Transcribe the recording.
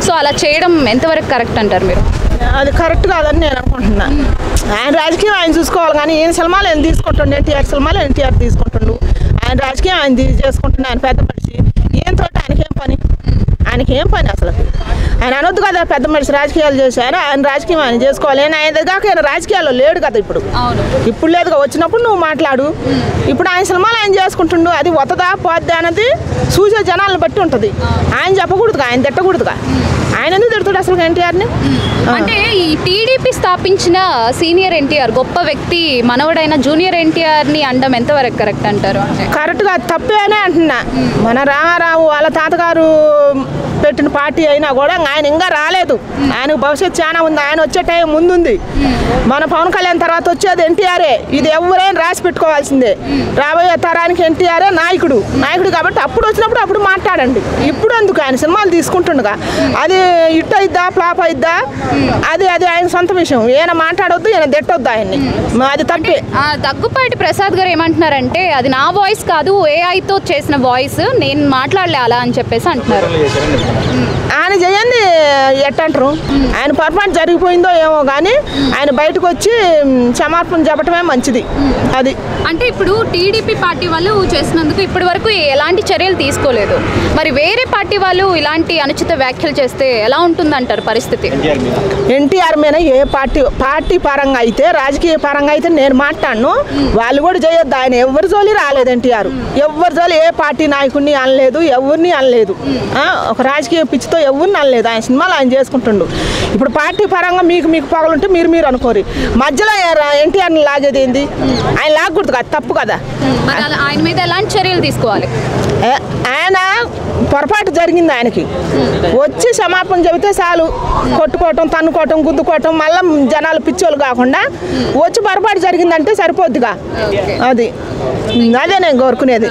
So అలా చేయడం ఎంతవరకు కరెక్ట్ అంటారు మీరు? అది కరెక్ట్ కాదని నేను అనుకుంటున్నా. ఆయన రాజకీయం ఆయన చూసుకోవాలి, కానీ ఈయన సినిమాలు ఆయన తీసుకుంటుండే, ఎన్టీఆర్ సినిమాలు ఎన్టీఆర్ తీసుకుంటుండు. ఆయన రాజకీయం ఆయన చేసుకుంటున్నా. ఆయన పెద్ద మనిషి, ఈయనతో ఆయనకేం పని? ఆయనకేం పని అసలు? ఆయన అనొద్దు కదా పెద్ద మనిషి రాజకీయాలు చేశారు, ఆయన రాజకీయం ఆయన చేసుకోవాలి. ఆయన దగ్గర ఆయన రాజకీయాల్లో లేడు కదా ఇప్పుడు. ఇప్పుడు లేదుగా, వచ్చినప్పుడు నువ్వు మాట్లాడు. ఇప్పుడు ఆయన సినిమాలు ఆయన చేసుకుంటుండు. అది వతదా పోద్దా అన్నది చూసే జనాలను బట్టి ఉంటుంది. ఆయన చెప్పకూడదుగా, ఆయన తిట్టకూడదుగా. ఆయన ఎందుకు తిడుతాడు అసలు ఎన్టీఆర్ని? అంటే ఈ టీడీపీ స్థాపించిన సీనియర్ ఎన్టీఆర్ గొప్ప వ్యక్తి మనవడైన జూనియర్ ఎన్టీఆర్ని అనడం ఎంతవరకు కరెక్ట్ అంటారు? కరెక్ట్గా తప్పేనే అంటున్నా. మన రామారావు వాళ్ళ తాతగారు పెట్టిన పార్టీ అయినా కూడా ఆయన ఇంకా రాలేదు. ఆయనకు భవిష్యత్తు చాలా ఉంది. ఆయన వచ్చే టైం ముందుంది. మన పవన్ కళ్యాణ్ తర్వాత వచ్చేది ఎన్టీఆర్ఏ. ఇది ఎవరైనా రాసి పెట్టుకోవాల్సిందే. రాబోయే తరానికి ఎన్టీఆర్ఏ నాయకుడు కాబట్టి అప్పుడు వచ్చినప్పుడు అప్పుడు మాట్లాడండి. ఇప్పుడు ఎందుకు ఆయన సినిమాలు తీసుకుంటుండగా అది హిట్ అయిద్దా ఫ్లాప్ అయిద్దా అది ఆయన సొంత విషయం. ఈయన మాట్లాడొద్దు, ఈయన తిట్టొద్దు ఆయన్ని. అది తప్పే. దగ్గుపాటి ప్రసాద్ గారు ఏమంటున్నారంటే అది నా వాయిస్ కాదు, ఏఐతో చేసిన వాయిస్, నేను మాట్లాడలే అలా అని చెప్పేసి అంటున్నారు. ఆయన చేయండి ఎట్టంటారు. ఆయన పొరపాటు జరిగిపోయిందో ఏమో కానీ ఆయన బయటకు వచ్చి క్షమాపణ చెప్పటమే మంచిది. అది అంటే ఇప్పుడు టీడీపీ పార్టీ వాళ్ళు చేసినందుకు ఇప్పటి వరకు ఎలాంటి చర్యలు తీసుకోలేదు. మరి వేరే పార్టీ వాళ్ళు ఇలాంటి అనుచిత వ్యాఖ్యలు చేస్తే ఎలా ఉంటుందంటారు పరిస్థితి? ఎన్టీఆర్ మీద ఏ పార్టీ పరంగా అయితే రాజకీయ పరంగా అయితే నేను మాట్లాడను. వాళ్ళు కూడా చేయొద్దు. ఆయన ఎవరి జోలి రాలేదు. ఎన్టీఆర్ ఎవరి జోలి ఏ పార్టీ నాయకుడిని అనలేదు, ఎవరిని అనలేదు. ఒక రాజకీయ పిచ్చితో ఎవరిని అనలేదు. ఆయన సినిమాలు ఆయన చేసుకుంటుండు. ఇప్పుడు పార్టీ పరంగా మీకు పొగలుంటే మీరు అనుకోరు. మధ్యలో ఎన్టీఆర్ని లాగేది ఏంది? ఆయన లాగకూడదు కదా, తప్పు కదా. ఆయన మీద ఎలాంటి చర్యలు తీసుకోవాలి? ఆయన పొరపాటు జరిగింది. ఆయనకి వచ్చి క్షమాపణ చెబితే చాలు. కొట్టుకోవటం, తన్నుకోవటం, గుద్దుకోవటం, మళ్ళీ జనాలు పిచ్చోళ్ళు కాకుండా వచ్చి పొరపాటు జరిగిందంటే సరిపోద్దిగా. అదే నేను కోరుకునేది.